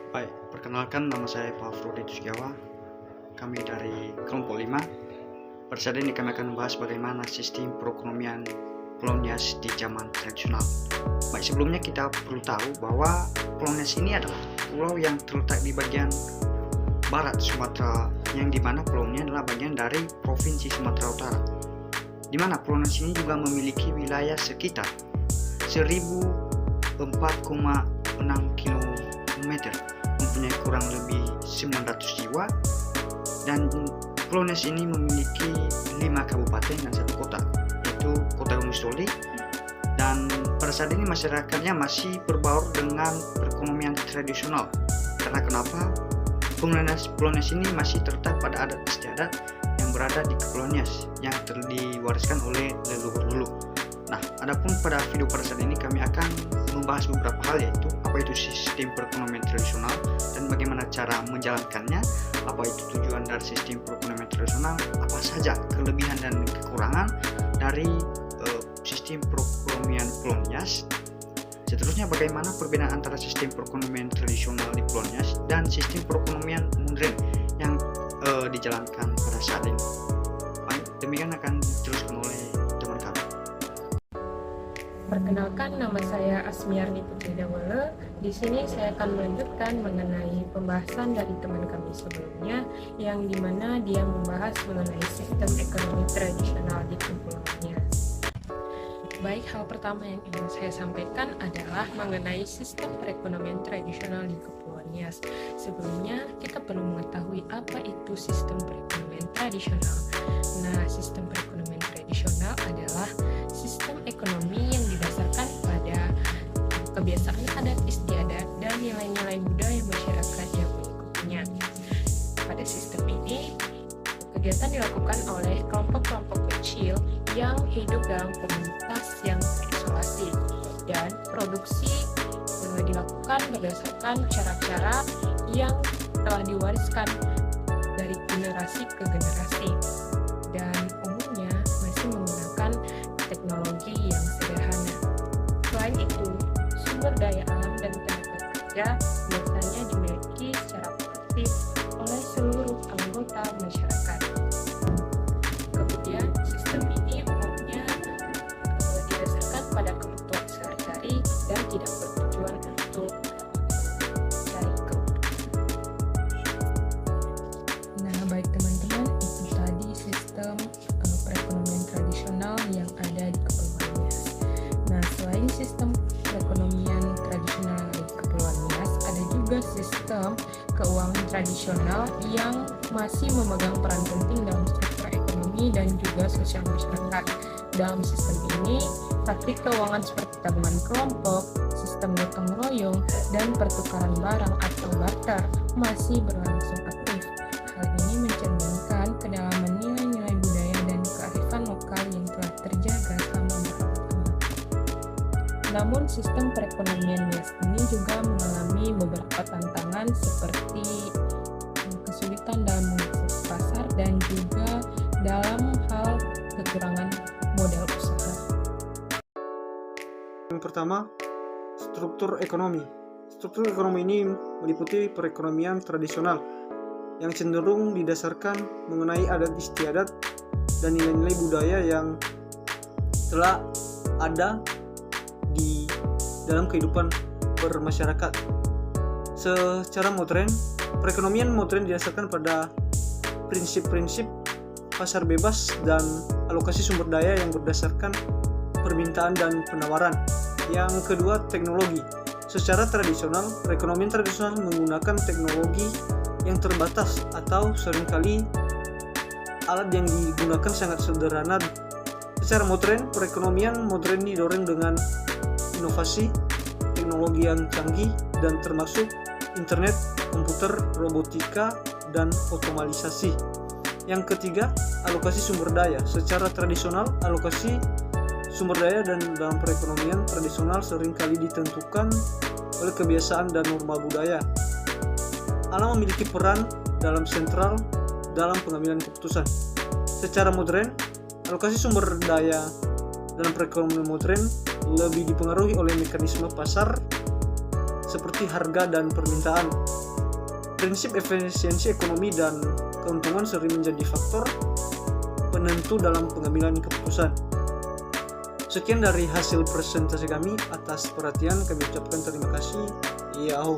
Baik, perkenalkan nama saya Pak Frudi Tusgiawa. Kami dari kelompok 5. Pada saat ini kami akan membahas bagaimana sistem perekonomian Pulau Nias di zaman tradisional. Baik, sebelumnya kita perlu tahu bahwa Pulau Nias ini adalah pulau yang terletak di bagian barat Sumatera, yang dimana pulau ini adalah bagian dari Provinsi Sumatera Utara. Di mana Pulau Nias ini juga memiliki wilayah sekitar 1004,6 km, mempunyai kurang lebih 900 jiwa, dan Pulau Nias ini memiliki 5 kabupaten dan 1 kota, yaitu Kota Gunung Sitoli. Dan pada saat ini masyarakatnya masih berbaur dengan perekonomian tradisional. Karena kenapa? Pulau Nias ini masih terletak pada adat istiadat yang berada di Kepulauan Nias yang diwariskan oleh leluhur dulu. Nah, adapun pada video pada saat ini kami akan membahas beberapa hal, yaitu apa itu sistem perekonomian tradisional dan bagaimana cara menjalankannya, apa itu tujuan dari sistem perekonomian tradisional, apa saja kelebihan dan kekurangan dari sistem perekonomian Pulau Nias. Seterusnya, bagaimana perbedaan antara sistem perekonomian tradisional di Pulau Nias dan sistem perekonomian modern yang dijalankan pada saat ini. Baik, demikian akan diteruskan oleh teman kami. Perkenalkan, nama saya Asmiarni Putri Dawala. Di sini saya akan melanjutkan mengenai pembahasan dari teman kami sebelumnya, yang dimana dia membahas mengenai sistem ekonomi tradisional di Kepulauan Nias. Baik, hal pertama yang ingin saya sampaikan adalah mengenai sistem perekonomian tradisional di Kepulauan Nias. Sebelumnya, kita perlu mengetahui apa itu sistem perekonomian tradisional. Nah, sistem perekonomian tradisional adalah sistem ekonomi yang didasarkan pada kebiasaan adat istiadat dan nilai-nilai budaya masyarakat yang mengikutinya. Pada sistem ini, kegiatan dilakukan oleh kelompok-kelompok kecil yang hidup dalam komunitas yang terisolasi, dan produksi dilakukan berdasarkan cara-cara yang telah diwariskan dari generasi ke generasi, dan umumnya masih menggunakan teknologi yang sederhana. Selain itu, sumber daya alam dan tenaga kerja biasanya dimiliki secara produktif oleh seluruh anggota masyarakat. Kemudian, sistem ini umumnya didasarkan pada kebutuhan sehari-hari dan tidak bertujuan untuk mencari keuntungan. Nah, baik teman-teman, itu tadi sistem perekonomian tradisional yang ada di Kepulauan Nias. Nah, selain sistem perekonomian tradisional di Kepulauan Nias, ada juga sistem keuangan tradisional yang masih memegang peran penting dalam struktur ekonomi dan juga sosial masyarakat. Dalam sistem ini, praktik keuangan seperti tabungan kelompok, sistem gotong royong, dan pertukaran barang atau barter masih berlangsung aktif. Hal ini mencerminkan kedalaman nilai-nilai budaya dan kearifan lokal yang telah terjaga selama berabad-abad. Namun, sistem perekonomian Nias ini juga mengalami beberapa tantangan seperti kesulitan dalam mengakses pasar dan juga dalam hal kekurangan modal usaha. Yang pertama, struktur ekonomi. Struktur ekonomi ini meliputi perekonomian tradisional yang cenderung didasarkan mengenai adat istiadat dan nilai-nilai budaya yang telah ada di dalam kehidupan bermasyarakat. Secara modern, perekonomian modern didasarkan pada prinsip-prinsip pasar bebas dan alokasi sumber daya yang berdasarkan permintaan dan penawaran. Yang kedua, teknologi. Secara tradisional, perekonomian tradisional menggunakan teknologi yang terbatas atau seringkali alat yang digunakan sangat sederhana. Secara modern, perekonomian modern didorong dengan inovasi, teknologi yang canggih dan termasuk internet, komputer, robotika, dan otomatisasi. Yang ketiga, alokasi sumber daya. Secara tradisional, alokasi sumber daya dan dalam perekonomian tradisional seringkali ditentukan oleh kebiasaan dan norma budaya. Alam memiliki peran dalam sentral dalam pengambilan keputusan. Secara modern, alokasi sumber daya dalam perekonomian modern lebih dipengaruhi oleh mekanisme pasar seperti harga dan permintaan. Prinsip efisiensi ekonomi dan keuntungan sering menjadi faktor penentu dalam pengambilan keputusan. Sekian dari hasil presentasi kami. Atas perhatian kami ucapkan terima kasih. Yahoo.